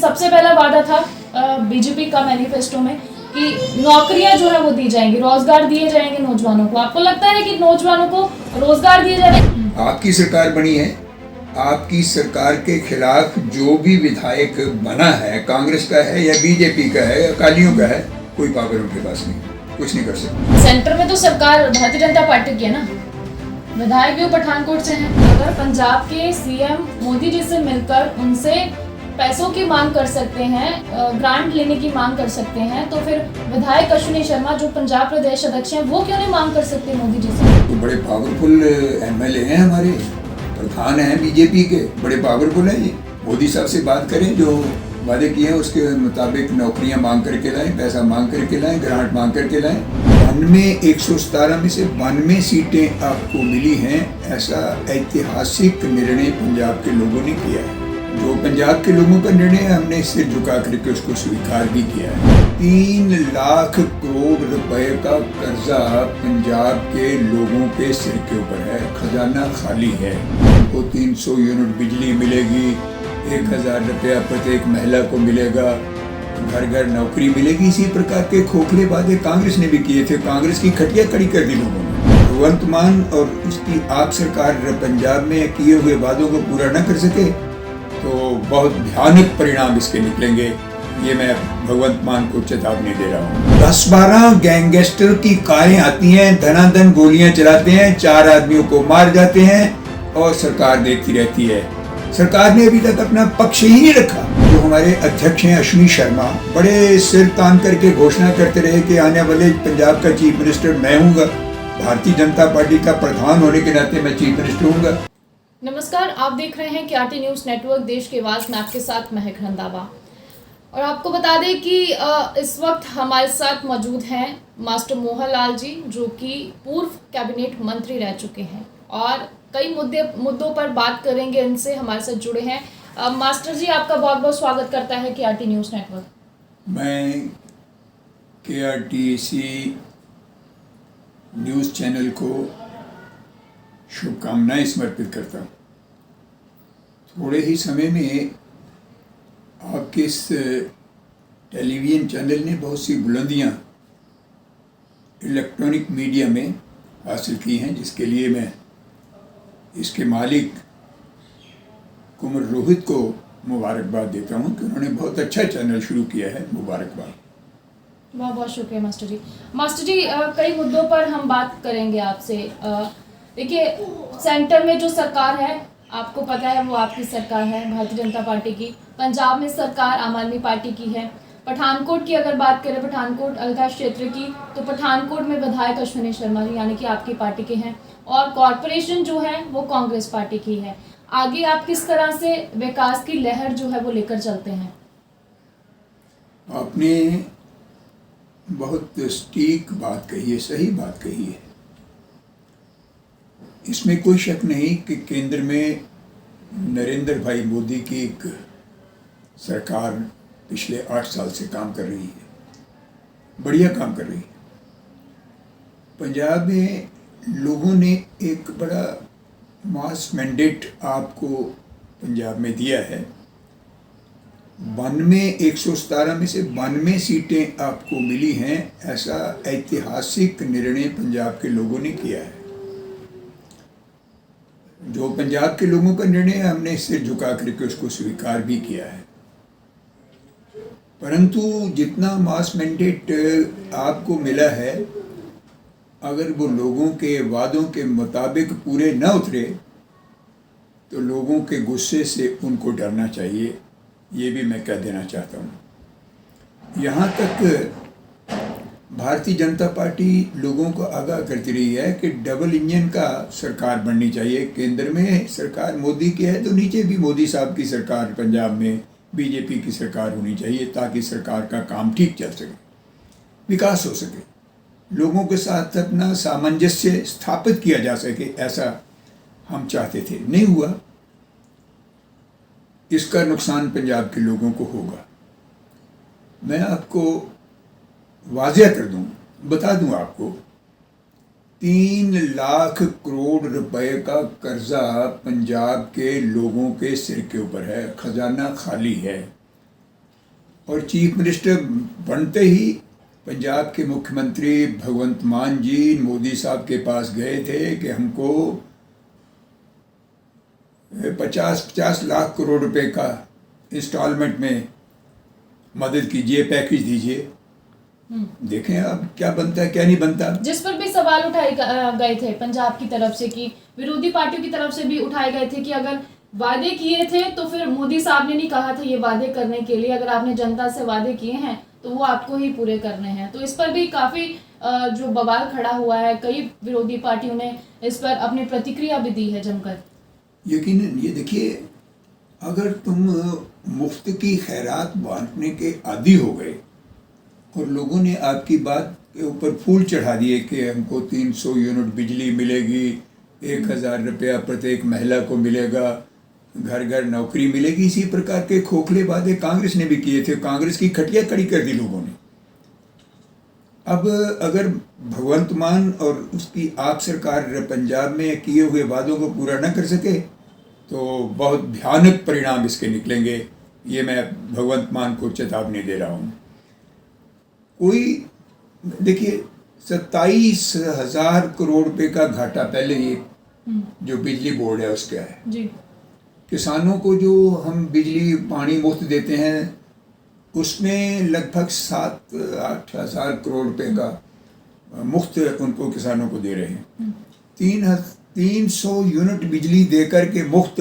सबसे पहला वादा था बीजेपी का मैनिफेस्टो में कि नौकरियां जो है वो दी जाएंगी, रोजगार दिए जाएंगे नौजवानों को। आपको लगता है कि नौजवानों को रोजगार दिए जाएंगे? आपकी सरकार बनी है, आपकी सरकार के खिलाफ जो भी विधायक बना है, कांग्रेस का है या बीजेपी का है या अकालियों का है, कोई पावर उनके पास नहीं, कुछ नहीं कर सकते। सेंटर में तो सरकार भारतीय जनता पार्टी की है ना, विधायक भी पठानकोट से हैं। अगर पंजाब के सीएम मोदी जी से मिलकर उनसे पैसों की मांग कर सकते हैं, ग्रांट लेने की मांग कर सकते हैं, तो फिर विधायक अश्विनी शर्मा जो पंजाब प्रदेश अध्यक्ष हैं वो क्यों नहीं मांग कर सकते मोदी जी से? तो बड़े पावरफुल एमएलए हैं हमारे, प्रधान हैं बीजेपी के, बड़े पावरफुल हैं ये। मोदी साहब से बात करें, जो वादे किए हैं उसके मुताबिक नौकरियां मांग करके लाएं, पैसा मांग करके लाएं, ग्रांट मांग करके लाएं। 117 में से 92 सीटें आपको मिली हैं, ऐसा ऐतिहासिक निर्णय पंजाब के लोगों ने किया है। जो पंजाब के लोगों का निर्णय है, हमने सिर झुका करके उसको स्वीकार भी किया है। 3 लाख करोड़ रुपए का कर्जा पंजाब के लोगों के सिर के ऊपर है, खजाना खाली है। उनको 300 यूनिट बिजली मिलेगी, 1000 रुपया प्रत्येक महिला को मिलेगा, घर घर नौकरी मिलेगी। इसी प्रकार के खोखले वादे कांग्रेस ने भी किए थे, कांग्रेस की खटिया खड़ी कर दी लोगों ने। भगवंत मान और उसकी आप सरकार पंजाब में किए हुए वादों को पूरा न कर सके तो बहुत भयानक परिणाम इसके निकलेंगे, ये मैं भगवंत मान को चेतावनी दे रहा हूँ। 10-12 गैंगस्टर की कारें आती हैं, धनाधन गोलियां चलाते हैं, 4 आदमियों को मार जाते हैं और सरकार देखती रहती है। सरकार ने अभी तक अपना पक्ष ही नहीं रखा। जो हमारे अध्यक्ष हैं अश्विनी शर्मा, बड़े सिर तान करके घोषणा करते रहे कि आने वाले पंजाब का चीफ मिनिस्टर मैं हूँगा, भारतीय जनता पार्टी का प्रधान होने के नाते मैं चीफ मिनिस्टर हूँगा। नमस्कार, आप देख रहे हैं केआरटी न्यूज़ नेटवर्क, देश के आवाज में आपके साथ महक रंधावा। और आपको बता दें कि इस वक्त हमारे साथ मौजूद हैं मास्टर मोहन लाल जी, जो कि पूर्व कैबिनेट मंत्री रह चुके हैं और कई मुद्दों पर बात करेंगे। इनसे हमारे साथ जुड़े हैं मास्टर जी, आपका बहुत बहुत स्वागत करता है केआरटी न्यूज़ नेटवर्क। मैं केआरटीसी न्यूज़ चैनल को शुभकामनाएं समर्पित करता हूँ। थोड़े ही समय में आपके इस टेलीविज़न चैनल ने बहुत सी बुलंदियाँ इलेक्ट्रॉनिक मीडिया में हासिल की हैं, जिसके लिए मैं इसके मालिक कुंवर रोहित को मुबारकबाद देता हूँ कि उन्होंने बहुत अच्छा चैनल शुरू किया है। मुबारकबाद। बहुत बहुत शुक्रिया मास्टर जी। मास्टर जी, कई मुद्दों पर हम बात करेंगे आपसे। देखिए, सेंटर में जो सरकार है, आपको पता है वो आपकी सरकार है, भारतीय जनता पार्टी की। पंजाब में सरकार आम आदमी पार्टी की है। पठानकोट की अगर बात करें, पठानकोट अलगा क्षेत्र की, तो पठानकोट में विधायक अश्विनी शर्मा जी यानी कि आपकी पार्टी के हैं और कॉरपोरेशन जो है वो कांग्रेस पार्टी की है। आगे आप किस तरह से विकास की लहर जो है वो लेकर चलते हैं? आपने बहुत सटीक बात कही है, सही बात कही है। इसमें कोई शक नहीं कि केंद्र में नरेंद्र भाई मोदी की एक सरकार पिछले 8 साल से काम कर रही है, बढ़िया काम कर रही है। पंजाब में लोगों ने एक बड़ा मास मैंडेट आपको पंजाब में दिया है। 117 में से 92 सीटें आपको मिली हैं, ऐसा ऐतिहासिक निर्णय पंजाब के लोगों ने किया है। जो पंजाब के लोगों का निर्णय है, हमने सिर झुका करके उसको स्वीकार भी किया है। परंतु जितना मास मैंडेट आपको मिला है, अगर वो लोगों के वादों के मुताबिक पूरे न उतरे तो लोगों के गुस्से से उनको डरना चाहिए, ये भी मैं कह देना चाहता हूँ। यहाँ तक भारतीय जनता पार्टी लोगों को आगाह करती रही है कि डबल इंजन का सरकार बननी चाहिए। केंद्र में सरकार मोदी की है तो नीचे भी मोदी साहब की सरकार, पंजाब में बीजेपी की सरकार होनी चाहिए, ताकि सरकार का काम ठीक चल सके, विकास हो सके, लोगों के साथ अपना सामंजस्य स्थापित किया जा सके। ऐसा हम चाहते थे, नहीं हुआ। इसका नुकसान पंजाब के लोगों को होगा। मैं आपको वाज़ेह कर दूं, बता दूं आपको, 3 लाख करोड़ रुपए का कर्जा पंजाब के लोगों के सिर के ऊपर है, खजाना खाली है। और चीफ मिनिस्टर बनते ही पंजाब के मुख्यमंत्री भगवंत मान जी मोदी साहब के पास गए थे कि हमको 50 लाख करोड़ रुपए का इंस्टॉलमेंट में मदद कीजिए, पैकेज दीजिए। देखें अब क्या बनता है क्या नहीं बनता। जिस पर भी सवाल उठाए गए थे पंजाब की तरफ से, कि विरोधी पार्टियों की तरफ से भी उठाए गए थे कि अगर वादे किए थे तो फिर मोदी साहब ने नहीं कहा था ये वादे करने के लिए, अगर आपने जनता से वादे किए हैं तो वो आपको ही पूरे करने हैं। तो इस पर भी काफी जो बवाल खड़ा हुआ है, कई विरोधी पार्टियों ने इस पर अपनी प्रतिक्रिया भी दी है जमकर। यकीनन ये देखिए, अगर तुम मुफ्त की खैरात बांटने के आदी हो गए और लोगों ने आपकी बात के ऊपर फूल चढ़ा दिए कि हमको 300 यूनिट बिजली मिलेगी, 1000 रुपया प्रत्येक महिला को मिलेगा, घर घर नौकरी मिलेगी, इसी प्रकार के खोखले वादे कांग्रेस ने भी किए थे। कांग्रेस की खटिया खड़ी कर दी लोगों ने। अब अगर भगवंत मान और उसकी आप सरकार पंजाब में किए हुए वादों को पूरा न कर सके तो बहुत भयानक परिणाम इसके निकलेंगे। ये मैं भगवंत मान को चेतावनी दे रहा हूँ। कोई देखिए 27,000 करोड़ रुपए का घाटा पहले ये जो बिजली बोर्ड है उसका है जी। किसानों को जो हम बिजली पानी मुफ्त देते हैं उसमें लगभग 7-8 हज़ार करोड़ रुपए का मुफ्त उनको किसानों को दे रहे हैं। 300 यूनिट बिजली देकर के मुफ्त,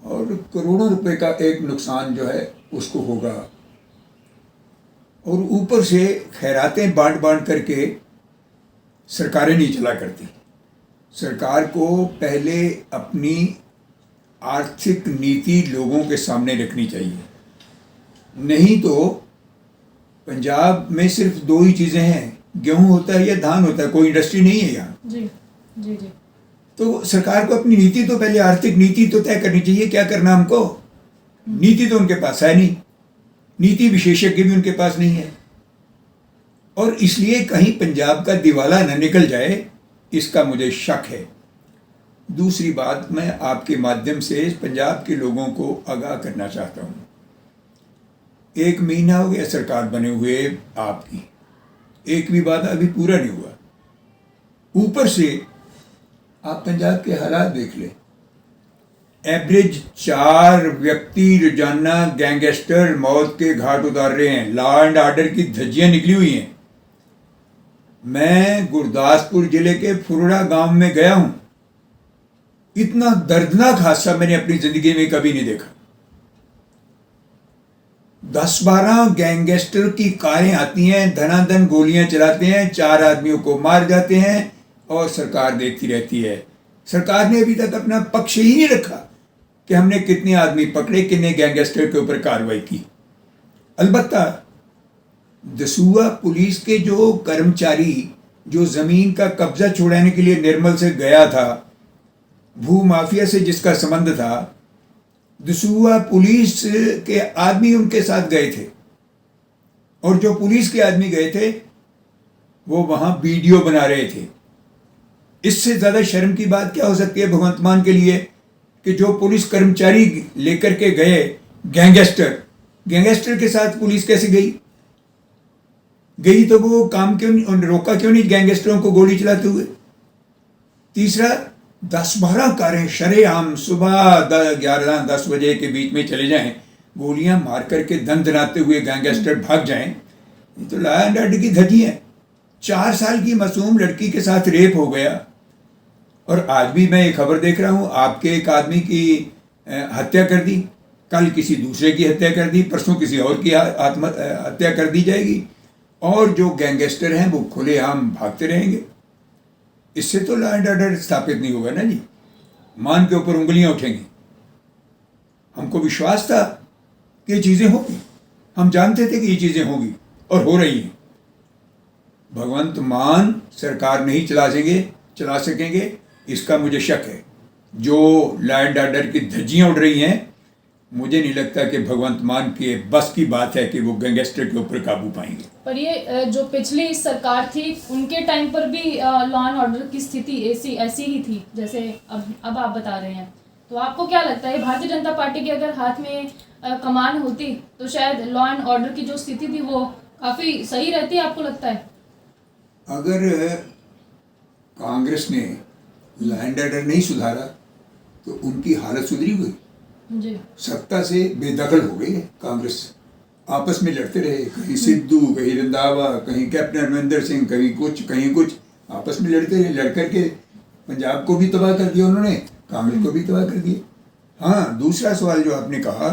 और करोड़ों रुपए का एक नुकसान जो है उसको होगा। और ऊपर से खैरातें बांट बांट करके सरकारें नहीं चला करती। सरकार को पहले अपनी आर्थिक नीति लोगों के सामने रखनी चाहिए, नहीं तो पंजाब में सिर्फ 2 ही चीज़ें हैं, गेहूं होता है या धान होता है, कोई इंडस्ट्री नहीं है यहाँ। जी जी जी। तो सरकार को अपनी नीति तो पहले आर्थिक नीति तो तय करनी चाहिए, क्या करना हमको। नीति तो उनके पास है नहीं, नीति विशेषज्ञ भी उनके पास नहीं है, और इसलिए कहीं पंजाब का दिवाला न निकल जाए इसका मुझे शक है। दूसरी बात, मैं आपके माध्यम से पंजाब के लोगों को आगाह करना चाहता हूँ। 1 महीना हो गया सरकार बने हुए आपकी, एक भी वादा अभी पूरा नहीं हुआ। ऊपर से आप पंजाब के हालात देख लें। एवरेज 4 व्यक्ति रोजाना गैंगस्टर मौत के घाट उतार रहे हैं। लॉ एंड ऑर्डर की धज्जियां निकली हुई हैं। मैं गुरदासपुर जिले के फुरड़ा गांव में गया हूं, इतना दर्दनाक हादसा मैंने अपनी जिंदगी में कभी नहीं देखा। 10-12 गैंगस्टर की कारें आती हैं, धनाधन गोलियां चलाते हैं, 4 आदमियों को मार जाते हैं और सरकार देखती रहती है। सरकार ने अभी तक अपना पक्ष ही नहीं रखा कि हमने कितने आदमी पकड़े, कितने गैंगस्टर के ऊपर कार्रवाई की। अलबत्ता दसूहा पुलिस के जो कर्मचारी जो जमीन का कब्जा छुड़ाने के लिए निर्मल से गया था, भू माफिया से जिसका संबंध था, दसूहा पुलिस के आदमी उनके साथ गए थे, और जो पुलिस के आदमी गए थे वो वहां वीडियो बना रहे थे। इससे ज्यादा शर्म की बात क्या हो सकती है भगवंत मान के लिए कि जो पुलिस कर्मचारी लेकर के गए गैंगस्टर के साथ पुलिस कैसे गई तो वो काम क्यों नहीं, रोका क्यों नहीं गैंगस्टरों को गोली चलाते हुए। तीसरा, 10-12 कारें शरेआम सुबह 11-10 बजे के बीच में चले जाएं, गोलियां मार करके दंदनाते हुए गैंगस्टर भाग जाएं, ये तो लॉ एंड ऑर्डर की धज्जी है। 4 साल की मासूम लड़की के साथ रेप हो गया, और आज भी मैं एक खबर देख रहा हूँ, आपके एक आदमी की हत्या कर दी, कल किसी दूसरे की हत्या कर दी, परसों किसी और की हत्या कर दी जाएगी, और जो गैंगस्टर हैं वो खुलेआम भागते रहेंगे। इससे तो लॉ एंड ऑर्डर स्थापित नहीं होगा ना जी। मान के ऊपर उंगलियां उठेंगी। हमको विश्वास था कि ये चीज़ें होंगी, हम जानते थे कि ये चीज़ें होंगी और हो रही हैं। भगवंत मान सरकार नहीं चला सकेंगे इसका मुझे शक है। जो लॉ एंड ऑर्डर की धज्जियां उड़ रही हैं, मुझे नहीं लगता कि भगवंत मान के बस की बात है कि वो गैंगस्टर के ऊपर काबू पाएंगे। पर ये जो पिछली सरकार थी उनके टाइम पर भी लॉ एंड ऑर्डर की स्थिति ऐसी ही थी जैसे अब आप बता रहे हैं। तो आपको क्या लगता है भारतीय जनता पार्टी के अगर हाथ में कमान होती तो शायद लॉ एंड ऑर्डर की जो स्थिति थी वो काफ़ी सही रहती, आपको लगता है? अगर कांग्रेस ने लैंड ऑर्डर नहीं सुधारा तो उनकी हालत सुधरी हुई। जी सत्ता से बेदखल हो गई है कांग्रेस, आपस में लड़ते रहे, कहीं सिद्धू, कहीं रंधावा, कहीं कैप्टन अमरिंदर सिंह, कहीं कुछ आपस में लड़ते रहे। लड़ करके पंजाब को भी तबाह कर दिया उन्होंने, कांग्रेस को भी तबाह कर दिया। हाँ, दूसरा सवाल जो आपने कहा,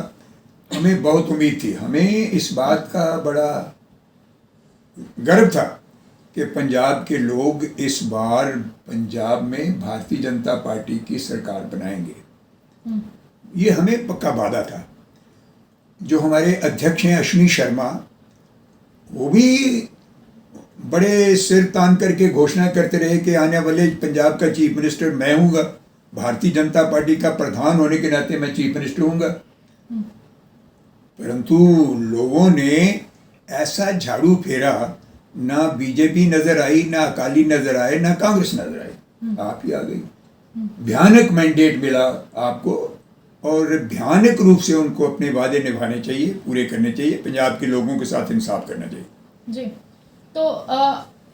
हमें बहुत उम्मीद थी, हमें इस बात का बड़ा गर्व था कि पंजाब के लोग इस बार पंजाब में भारतीय जनता पार्टी की सरकार बनाएंगे। ये हमें पक्का वादा था। जो हमारे अध्यक्ष हैं अश्विनी शर्मा, वो भी बड़े सिर तान करके घोषणा करते रहे कि आने वाले पंजाब का चीफ मिनिस्टर मैं हूँगा, भारतीय जनता पार्टी का प्रधान होने के नाते मैं चीफ मिनिस्टर हूँगा। परंतु लोगों ने ऐसा झाड़ू फेरा, ना बीजेपी नजर आई, ना अकाली नजर आए, ना कांग्रेस नजर आई, आप ही आ गई। भयानक मैंडेट मिला आपको और भयानक रूप से उनको अपने वादे निभाने चाहिए, पूरे करने चाहिए, पंजाब के लोगों के साथ इंसाफ करना चाहिए। जी, तो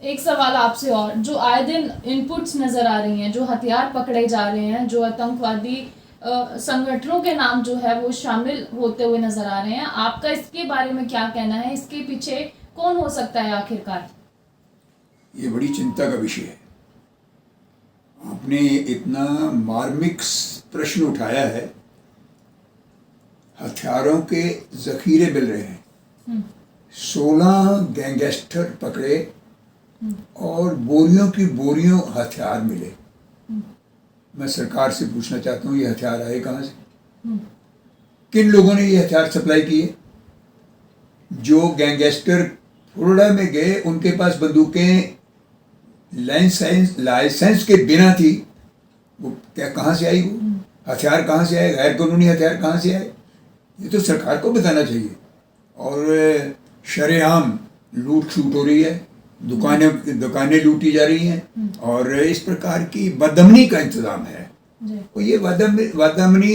एक सवाल आपसे और, जो आए दिन इनपुट्स नज़र आ रही हैं, जो हथियार पकड़े जा रहे हैं, जो आतंकवादी संगठनों के नाम जो है वो शामिल होते हुए नज़र आ रहे हैं, आपका इसके बारे में क्या कहना है? इसके पीछे कौन हो सकता है आखिरकार? ये बड़ी चिंता का विषय है। आपने इतना मार्मिक प्रश्न उठाया है। हथियारों के जखीरे मिल रहे हैं, 16 गैंगस्टर पकड़े और बोरियों की बोरियों हथियार मिले। मैं सरकार से पूछना चाहता हूँ, ये हथियार आए कहाँ से? किन लोगों ने ये हथियार सप्लाई किए? जो गैंगस्टर फ्लोरिडा में गए, उनके पास बंदूकें लाइसेंस के बिना थी, वो क्या कहाँ से आई? वो हथियार कहाँ से आए? गैर कानूनी हथियार कहाँ से आए? ये तो सरकार को बताना चाहिए। और शरेआम लूट छूट हो रही है, दुकानें लूटी जा रही हैं और इस प्रकार की बदअमनी का इंतजाम है। तो ये बदअमनी,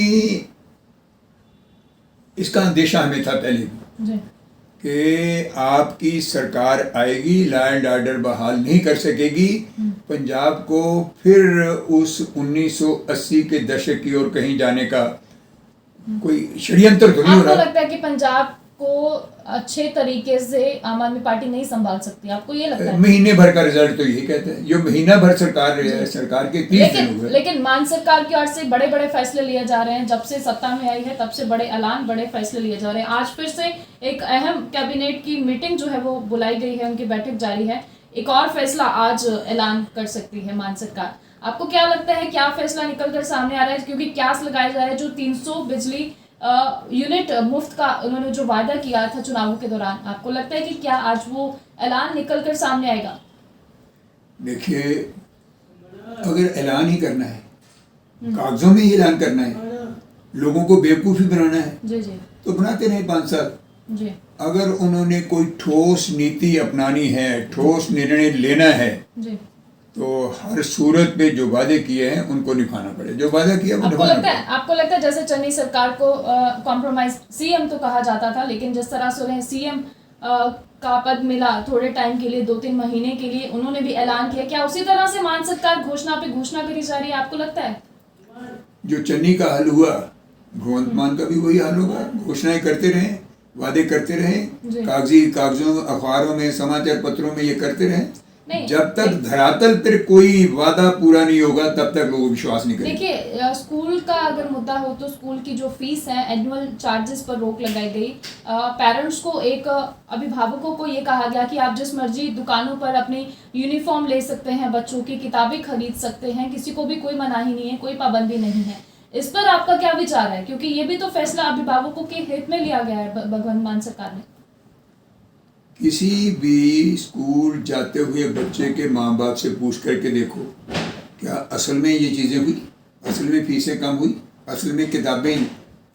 इसका अंदेशा हमें था पहले भी कि आपकी सरकार आएगी, लॉ एंड ऑर्डर बहाल नहीं कर सकेगी, पंजाब को फिर उस 1980 के दशक की ओर कहीं जाने का कोई षड्यंत्र तो नहीं हो रहा। आपको लगता है कि पंजाब को अच्छे तरीके से आम आदमी पार्टी नहीं संभाल सकती, आपको ये लगता है? महीने भर का रिजल्ट तो यही कहते हैं, जो महीना भर सरकार के 30 दिन हुए। लेकिन मान सरकार की ओर से बड़े बड़े फैसले लिए जा रहे हैं, जब से सत्ता में आई है तब से बड़े ऐलान, बड़े फैसले लिए जा रहे हैं। आज फिर से एक अहम कैबिनेट की मीटिंग जो है वो बुलाई गई है, उनकी बैठक जारी है, एक और फैसला आज ऐलान कर सकती है मान सरकार। आपको क्या लगता है, क्या फैसला निकल कर सामने आ रहा है? क्योंकि क्यास लगाया जा रहा है, जो 300 बिजली यूनिट मुफ्त का उन्होंने जो वादा किया था चुनावों के दौरान, आपको लगता है कि क्या आज वो ऐलान निकल कर सामने आएगा? देखिए, अगर ऐलान ही करना है, कागजों में ही ऐलान करना है, लोगों को बेवकूफ़ ही बनाना है, जी तो बनाते नहीं 5 साल। जी, अगर उन्होंने कोई ठोस नीति अपनानी है, ठोस निर्णय लेना है, जी, तो हर सूरत में जो वादे किए हैं उनको निभाना पड़े, जो वादा किया वो निभाना पड़े। आपको लगता है जैसे चन्नी सरकार को कॉम्प्रोमाइज सीएम तो कहा जाता था, लेकिन जिस तरह से उन्हें सीएम का पद मिला थोड़े टाइम के लिए, 2-3 महीने के लिए, उन्होंने भी ऐलान किया, क्या उसी तरह से मान सरकार घोषणा पे घोषणा करी जा रही है, आपको लगता है? जो चन्नी का हाल हुआ, भगवंत मान का भी वही हाल होगा। घोषणाएं करते रहे, वादे करते रहे, कागजों अखबारों में, समाचार पत्रों में ये करते रहे, जब तक धरातल पर कोई वादा पूरा नहीं होगा तब तक लोग विश्वास नहीं करेंगे। देखिए, स्कूल का अगर मुद्दा हो तो स्कूल की जो फीस है, एनुअल चार्जेस पर रोक लगाई गई। पेरेंट्स को, एक अभिभावकों को ये कहा गया कि आप जिस मर्जी दुकानों पर अपनी यूनिफॉर्म ले सकते हैं, बच्चों की किताबें खरीद सकते हैं, किसी को भी कोई मनाही नहीं है, कोई पाबंदी नहीं है। इस पर आपका क्या विचार है? क्योंकि ये भी तो फैसला अभिभावकों के हित में लिया गया है भगवंत मान सरकार ने। किसी भी स्कूल जाते हुए बच्चे के माँ बाप से पूछ करके देखो, क्या असल में ये चीज़ें हुई? असल में फीसें कम हुई? असल में किताबें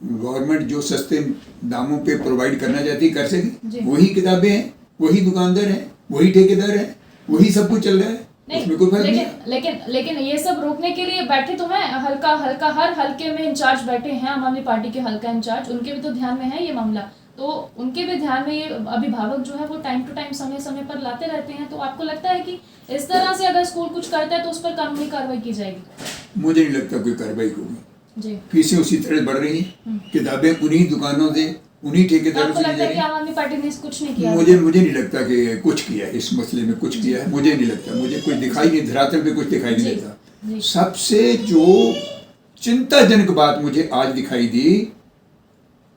गवर्नमेंट जो सस्ते दामों पे प्रोवाइड करना चाहती कर सकी? वही किताबें हैं, वही दुकानदार हैं, वही ठेकेदार हैं, वही सब कुछ चल रहा है। उसमें कोई फर्क नहीं है। लेकिन ये सब रोकने के लिए बैठे तो हैं, हल्का हल्का हर हल्के में इंचार्ज बैठे हैं आम आदमी पार्टी के हल्का इंचार्ज, उनके भी तो ध्यान में है ये मामला, तो उनके भी ध्यान में ये अभिभावक जो है वो टाइम टू टाइम समय समय पर लाते रहते हैं। तो आपको लगता है कि इस तरह से अगर स्कूल कुछ करता है तो उस पर कानूनी कार्रवाई की जाएगी? मुझे नहीं लगता कोई कार्रवाई होगी जी। फीसें उसी तरह बढ़ रही हैं, किताबें उन्हीं दुकानों से उन्हीं ठेकेदारों आपको से ली लगता जा है रही कि हैं। आम आदमी पार्टी ने कुछ नहीं किया? मुझे नहीं लगता कि कुछ किया है इस मसले में, कुछ किया है मुझे नहीं लगता, मुझे कुछ दिखाई नहीं, धरातल पे कुछ दिखाई नहीं जी, देता। जी। सबसे जो चिंताजनक बात मुझे आज दिखाई दी,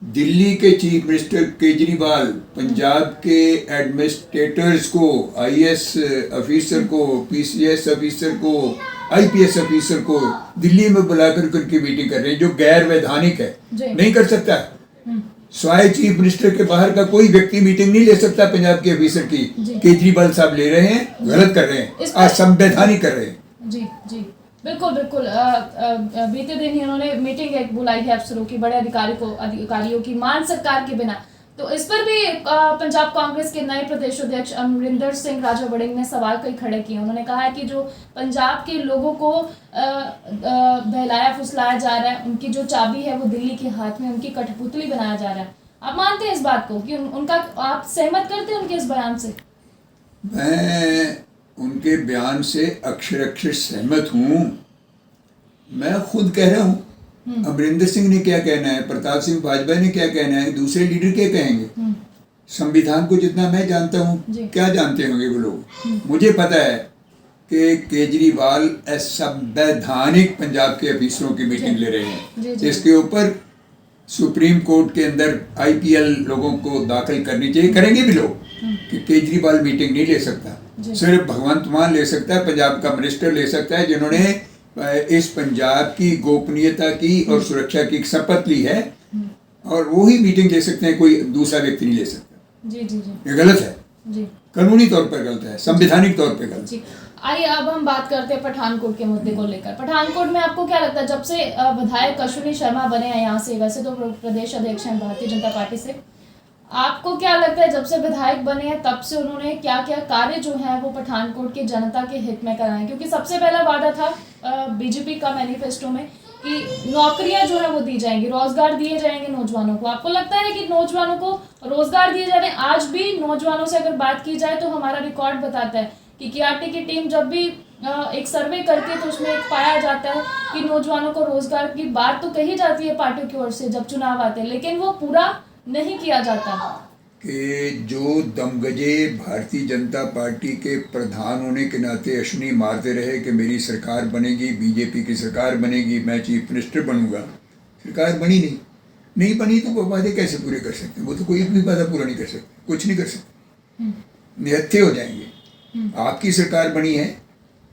दिल्ली के चीफ मिनिस्टर केजरीवाल पंजाब के एडमिनिस्ट्रेटर्स को, आईएएस ऑफिसर को, पीसीएस ऑफिसर को, आईपीएस ऑफिसर को दिल्ली में बुलाकर उनकी मीटिंग कर रहे हैं, जो गैर वैधानिक है, जी। नहीं कर सकता। स्वाय चीफ मिनिस्टर के बाहर का कोई व्यक्ति मीटिंग नहीं ले सकता पंजाब के ऑफिसर की। जी। केजरीवाल साहब ले रहे हैं, गलत कर रहे हैं, असंवैधानिक कर रहे हैं। जी जी बिल्कुल बिल्कुल। बीते दिन ही उन्होंने मीटिंग एक बुलाई है अफसरों की, बड़े अधिकारियों की, मान सरकार के बिना। तो इस पर भी पंजाब कांग्रेस के नए प्रदेश अध्यक्ष अमरिंदर सिंह राजा वड़िंग ने सवाल कई खड़े किए। उन्होंने कहा है कि जो पंजाब के लोगों को बहलाया फुसलाया जा रहा है, उनकी जो चाबी है वो दिल्ली के हाथ में, उनकी कठपुतली बनाया जा रहा है। आप मानते हैं इस बात को कि उनका, आप सहमत करते हैं उनके इस बयान से? मैं उनके बयान से अक्षर अक्षर सहमत हूँ। मैं खुद कह रहा हूँ, अमरिंदर सिंह ने क्या कहना है, प्रताप सिंह बाजवा ने क्या कहना है, दूसरे लीडर क्या कहेंगे? संविधान को जितना मैं जानता हूँ, क्या जानते होंगे वो लोग? मुझे पता है कि केजरीवाल असंवैधानिक पंजाब के अफिसरों की मीटिंग ले रहे हैं। इसके ऊपर सुप्रीम कोर्ट के अंदर आईपीएल लोगों को दाखिल करनी चाहिए, करेंगे भी लोग, कि केजरीवाल मीटिंग नहीं ले सकता, सिर्फ भगवंत मान ले सकता है, पंजाब का मिनिस्टर ले सकता है, जिन्होंने इस पंजाब की गोपनीयता की और सुरक्षा की शपथ ली है, और वो ही मीटिंग ले सकते हैं, कोई दूसरा व्यक्ति नहीं ले सकता। जी जी जी, ये गलत है जी, कानूनी तौर पर गलत है, संवैधानिक तौर पर गलत है। आइए अब हम बात करते हैं पठानकोट के मुद्दे को लेकर। पठानकोट में आपको क्या लगता है, जब से विधायक अश्विनी शर्मा बने हैं यहाँ से, वैसे तो प्रदेश अध्यक्ष हैं भारतीय जनता पार्टी से, आपको क्या लगता है जब से विधायक बने हैं तब से उन्होंने क्या क्या कार्य जो है वो पठानकोट की जनता के हित में कराए? क्योंकि सबसे पहला वादा था बीजेपी का मैनिफेस्टो में कि नौकरियां जो है वो दी जाएंगी, रोजगार दिए जाएंगे नौजवानों को। आपको लगता है कि नौजवानों को रोजगार दिए जा रहे हैं? आज भी नौजवानों से अगर बात की जाए तो हमारा रिकॉर्ड बताता है कि केआरटी की टीम जब भी एक सर्वे करती है तो उसमें एक पाया जाता है कि नौजवानों को रोजगार की बात तो कही जाती है पार्टियों की ओर से जब चुनाव आते हैं, लेकिन वो पूरा नहीं किया जाता कि जो दमगजे भारतीय जनता पार्टी के प्रधान होने के नाते अश्विनी मारते रहे कि मेरी सरकार बनेगी, बीजेपी की सरकार बनेगी, मैं चीफ मिनिस्टर बनूंगा। सरकार बनी नहीं बनी तो वो वादे कैसे पूरे कर सकते हैं? वो तो कोई भी वादा पूरा नहीं कर सकते, कुछ नहीं कर सकते, निहत्थे हो जाएंगे। आपकी सरकार बनी है,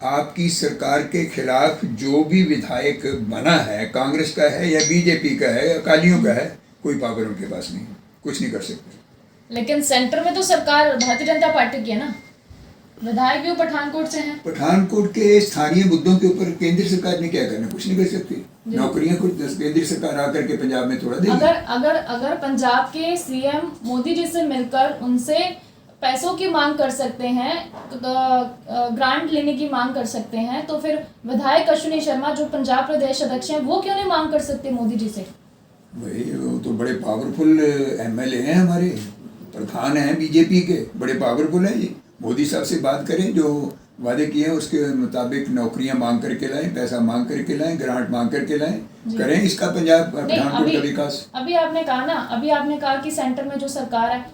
आपकी सरकार के खिलाफ जो भी विधायक बना है, कांग्रेस का है या बीजेपी का है या अकालियों का है, कोई पावर उनके पास नहीं, कुछ नहीं कर सकते। लेकिन सेंटर में तो सरकार भारतीय जनता पार्टी की है ना, विधायक भी पठानकोट से हैं। पठानकोट के स्थानीय मुद्दों के ऊपर केंद्र सरकार ने क्या करना? कुछ नहीं कर सकती। नौकरियां को केंद्र सरकार आकर के पंजाब में थोड़ा देगी। अगर पंजाब के सीएम मोदी जी से मिलकर उनसे पैसों की मांग कर सकते हैं, ग्रांट लेने की मांग कर सकते हैं, तो फिर विधायक अश्विनी शर्मा जो पंजाब प्रदेश अध्यक्ष हैं वो क्यों नहीं मांग कर सकते मोदी जी से? भाई वो तो बड़े पावरफुल एमएलए हैं, हमारे प्रधान हैं बीजेपी के, बड़े पावरफुल हैं ये। मोदी साहब से बात करें, जो वादे किए हैं उसके मुताबिक नौकरियां मांग करके लाएं, पैसा मांग करके लाएं, ग्रांट मांग करके लाएं, करें इसका पंजाब पठानकोट का विकास। अभी आपने कहा कि सेंटर में जो सरकार है,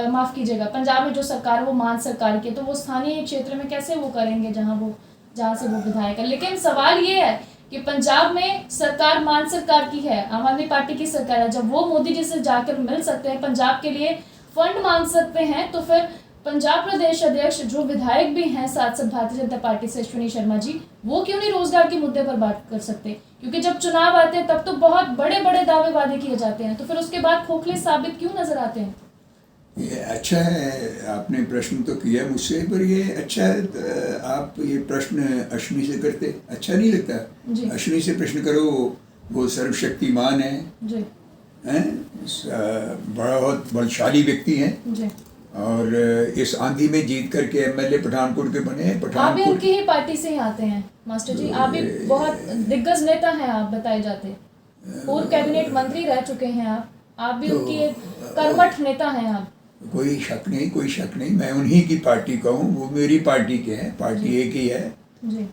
माफ कीजिएगा, पंजाब में जो सरकार है वो मान सरकार की, तो वो स्थानीय क्षेत्र में कैसे वो करेंगे जहाँ से वो विधायक है? लेकिन सवाल ये है कि पंजाब में सरकार मान सरकार की है, आम आदमी पार्टी की सरकार है, जब वो मोदी जी से जाकर मिल सकते हैं, पंजाब के लिए फंड मांग सकते हैं, तो फिर पंजाब प्रदेश अध्यक्ष जो विधायक भी हैं साथ साथ भारतीय जनता पार्टी से अश्विनी शर्मा जी, वो क्यों नहीं रोजगार के मुद्दे पर बात कर सकते? क्योंकि जब चुनाव आते हैं तब तो बहुत बड़े बड़े दावे वादे किए जाते हैं, तो फिर उसके बाद खोखले साबित क्यों नजर आते हैं? ये अच्छा है, आपने प्रश्न तो किया मुझसे, पर ये अच्छा है आप ये प्रश्न अश्विनी से करते, अच्छा नहीं लगता। अश्विनी से प्रश्न करो, वो सर्वशक्तिमान है, हैं, बहुत बलशाली व्यक्ति हैं, और इस आंधी में जीत करके एमएलए पठानकोट के बने हैं। आप भी पठानकोट उनकी ही पार्टी से ही आते हैं मास्टर जी, आप भी बहुत दिग्गज नेता हैं आप बताए जाते, पूर्व कैबिनेट मंत्री रह चुके हैं आप भी उनकी एक कर्मठ नेता हैं आप। कोई शक नहीं, कोई शक नहीं, मैं उन्हीं की पार्टी का हूँ, वो मेरी पार्टी के हैं, पार्टी एक ही है। जी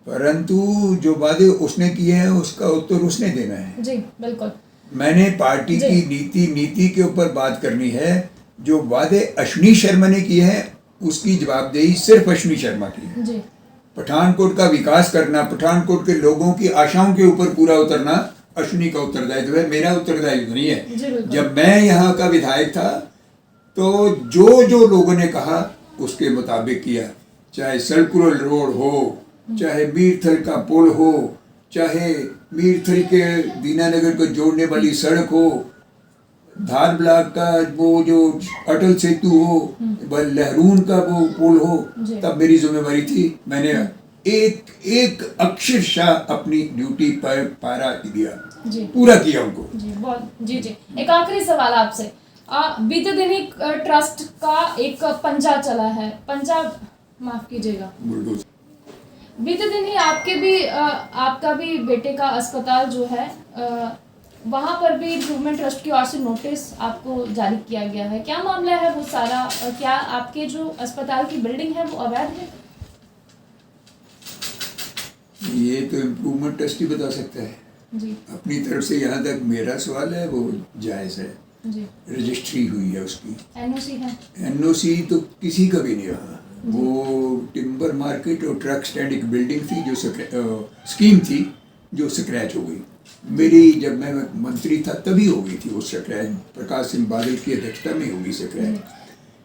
परंतु जो वादे उसने किए हैं उसका उत्तर उसने देना है। जी बिल्कुल। मैंने पार्टी जी। की नीति के ऊपर बात करनी है। जो वादे अश्विनी शर्मा ने किए हैं उसकी जवाबदेही सिर्फ अश्विनी शर्मा की है। जी पठानकोट का विकास करना, पठानकोट के लोगों की आशाओं के ऊपर पूरा उतरना अश्विनी का उत्तरदायित्व है, मेरा उत्तरदायित्व नहीं है। जी बिल्कुल। जब मैं यहाँ का विधायक था तो जो लोगों ने कहा उसके मुताबिक किया, चाहे सर्कुलर रोड हो, चाहे मीरथल का पुल हो, चाहे मीरथल के दीनानगर को जोड़ने वाली सड़क हो, धार ब्लॉक का वो जो अटल सेतु हो, लहरून का वो पुल हो, जी। तब मेरी जिम्मेवारी थी। मैंने एक अक्षरशः अपनी ड्यूटी पर पारा दिया, जी पूरा किया उनको। जी बहुत जी जी। एक आखिरी सवाल आपसे, बीते दिन ही ट्रस्ट का एक पंजा चला है, पंजा माफ कीजिएगा, बुलडोजर। बीते दिन ही आपका भी बेटे का अस्पताल जो है वहाँ पर भी इम्प्रूवमेंट ट्रस्ट की ओर से नोटिस आपको जारी किया गया है, क्या मामला है वो सारा? क्या आपके जो अस्पताल की बिल्डिंग है वो अवैध है? ये तो इम्प्रूवमेंट ट्रस्ट ही बता सकता है जी अपनी तरफ से। यहाँ तक मेरा सवाल है वो जायज़ है, जी। रजिस्ट्री हुई है उसकी, एनओसी है? एनओसी तो किसी का भी नहीं रहा। वो टिम्बर मार्केट और ट्रक स्टैंड एक बिल्डिंग थी जो स्कीम थी जो स्क्रैच हो गई। मेरी जब मैं मंत्री था तभी हो गई थी वो स्क्रैच, प्रकाश सिंह बादल की अध्यक्षता में होगी स्क्रैच।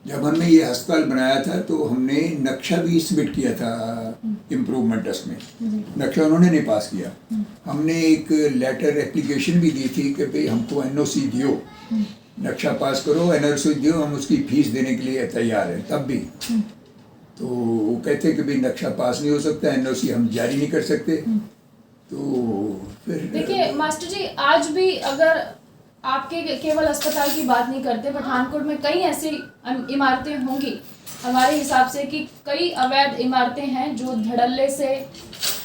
जब हमने ये अस्पताल बनाया था तो हमने नक्शा भी सबमिट किया था इम्प्रूवमेंट ट्रस्ट में, नक्शा उन्होंने नहीं पास किया। हमने एक लेटर एप्लीकेशन भी दी थी कि भाई हमको एनओसी दियो, नक्शा पास करो, एनओसी दियो, हम उसकी फीस देने के लिए तैयार हैं। तब भी तो वो कहते कि भाई नक्शा पास नहीं हो सकता, एनओसी हम जारी नहीं कर सकते। तो फिर देखिए मास्टर जी, आज भी अगर आपके केवल अस्पताल की बात नहीं करते, पठानकोट में कई ऐसी इमारतें होंगी हमारे हिसाब से कि कई अवैध इमारतें हैं जो धड़ल्ले से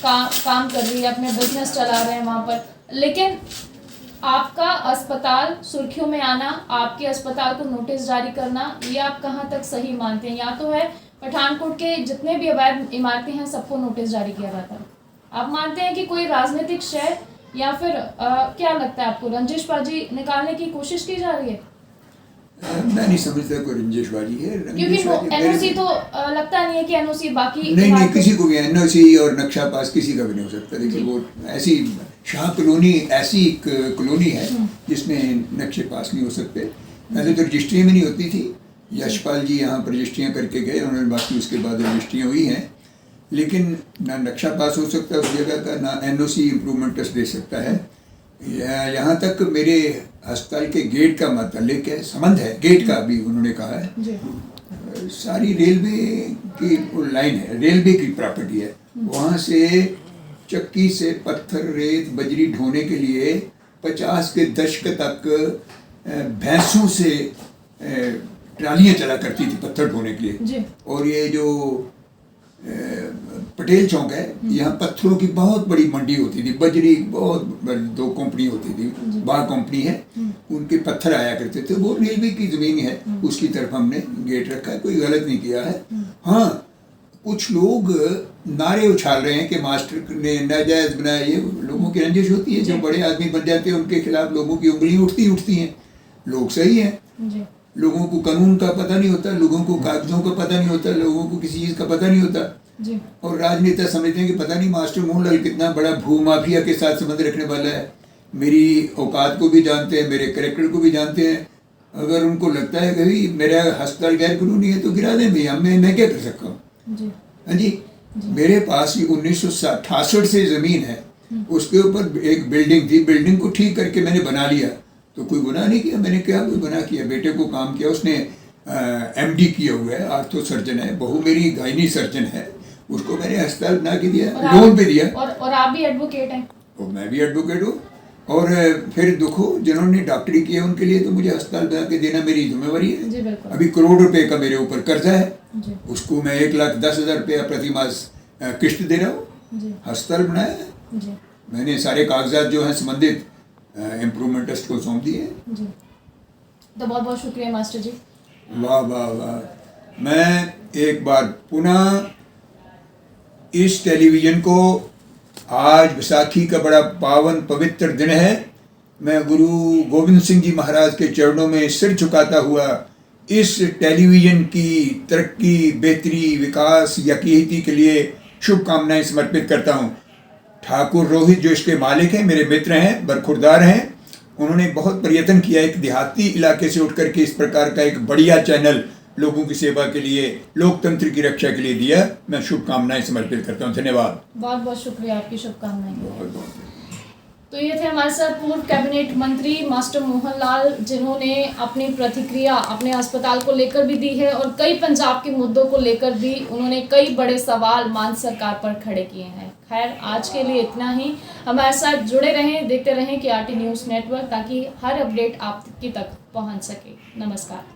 काम कर रही है, अपने बिजनेस चला रहे हैं वहाँ पर, लेकिन आपका अस्पताल सुर्खियों में आना, आपके अस्पताल को नोटिस जारी करना, ये आप कहाँ तक सही मानते हैं? या तो है पठानकोट के जितने भी अवैध इमारतें हैं सबको नोटिस जारी किया जाता है, आप मानते हैं कि कोई राजनीतिक शय या फिर क्या लगता है आपको, रंजिशबाजी निकालने की कोशिश की जा रही है? मैं नहीं समझता कोई रंजिशबाजी है। क्योंकि एनओसी तो लगता नहीं है कि एनओसी बाकी नहीं किसी को भी एनओसी और नक्शा पास किसी का भी नहीं हो सकता। देखिए वो ऐसी शाह कॉलोनी ऐसी कॉलोनी है जिसमें नक्शे पास नहीं हो सकते। पहले तो रजिस्ट्री में नहीं होती थी, यशपाल जी यहाँ पर रजिस्ट्रियाँ करके गए उन्होंने, बाकी उसके बाद रजिस्ट्रियाँ हुई हैं, लेकिन ना नक्शा पास हो सकता है उस जगह का, ना एनओसी इम्प्रूवमेंट टेस्ट दे सकता है। यहाँ तक मेरे अस्पताल के गेट का मतलब है, संबंध है गेट का भी, उन्होंने कहा है जी। सारी रेलवे की लाइन है, रेलवे की प्रॉपर्टी है। वहाँ से चक्की से पत्थर रेत बजरी ढोने के लिए 50 के दशक तक भैंसों से ट्रालियाँ चला करती थी पत्थर ढोने के लिए जी। और ये जो पटेल चौक है, यहाँ पत्थरों की बहुत बड़ी मंडी होती थी, बजरी बहुत 2 कंपनी होती थी, बाग कंपनी है, उनके पत्थर आया करते थे, वो रेलवे की जमीन है, उसकी तरफ हमने गेट रखा है, कोई गलत नहीं किया है। हाँ, कुछ लोग नारे उछाल रहे हैं कि मास्टर ने नाजायज बनाया, ये लोगों की रंजिश होती है, जो बड़े आदमी बन जाते हैं उनके खिलाफ लोगों की उंगली उठती हैं। लोग सही हैं, लोगों को कानून का पता नहीं होता, लोगों को कागजों का पता नहीं होता, लोगों को किसी चीज़ का पता नहीं होता जी। और राजनेता समझते हैं कि पता नहीं मास्टर मोहनलाल कितना बड़ा भूमाफिया के साथ संबंध रखने वाला है, मेरी औकात को भी जानते हैं, मेरे कैरेक्टर को भी जानते हैं। अगर उनको लगता है कि मेरा अस्पताल गैर कानूनी है तो गिरा दें भैया, मैं क्या कर सकता हूँ? हाँ जी, मेरे पास 1968 से ज़मीन है, उसके ऊपर एक बिल्डिंग थी, बिल्डिंग को ठीक करके मैंने बना लिया, तो कोई गुनाह नहीं किया। मैंने क्या कोई गुनाह किया? बेटे को काम किया, उसने एमडी किया हुआ है, आर्थो सर्जन है, बहू मेरी गायनी सर्जन है, उसको मैंने अस्पताल बना के दिया, लोन पे दिया। और आप भी एडवोकेट हैं? और मैं भी एडवोकेट हूँ। और फिर दुखो जिन्होंने डॉक्टरी किया उनके लिए तो मुझे अस्पताल बना के देना मेरी जिम्मेवारी है। जी बिल्कुल। अभी करोड़ रुपए का मेरे ऊपर कर्जा है, जी उसको मैं 1,10,000 रुपया प्रति मास किस्त दे रहा हूँ। जी अस्पताल बनाया है, जी मैंने सारे कागजात जो हैं संबंधित इम्प्रूवमेंट ट्रस्ट को सौंप दिए हैं। जी। तो बहुत बहुत शुक्रिया मास्टर जी। वाह वाह वाह। मैं एक बार पुनः इस टेलीविज़न को, आज बैसाखी का बड़ा पावन पवित्र दिन है, मैं गुरु गोविंद सिंह जी महाराज के चरणों में सिर झुकाता हुआ इस टेलीविज़न की तरक्की, बेहतरी, विकास, यकीनती के लिए शुभकामनाएं समर्पित करता हूं। ठाकुर रोहित जो इसके मालिक हैं, मेरे मित्र हैं, बरखुरदार हैं, उन्होंने बहुत प्रयत्न किया एक देहाती इलाके से उठ करके इस प्रकार का एक बढ़िया चैनल लोगों की सेवा के लिए, लोकतंत्र की रक्षा के लिए दिया। मैं शुभकामनाएं समर्पित करता हूं। धन्यवाद। बहुत बहुत शुक्रिया, आपकी शुभकामनाएं। बहुत बहुत। तो ये थे हमारे साथ पूर्व कैबिनेट मंत्री मास्टर मोहन लाल, जिन्होंने अपनी प्रतिक्रिया अपने अस्पताल को लेकर भी दी है और कई पंजाब के मुद्दों को लेकर भी उन्होंने कई बड़े सवाल मान सरकार पर खड़े किए हैं। खैर, आज के लिए इतना ही। हमारे साथ जुड़े रहें, देखते रहें KRT न्यूज़ नेटवर्क, ताकि हर अपडेट आपकी तक पहुंच सके। नमस्कार।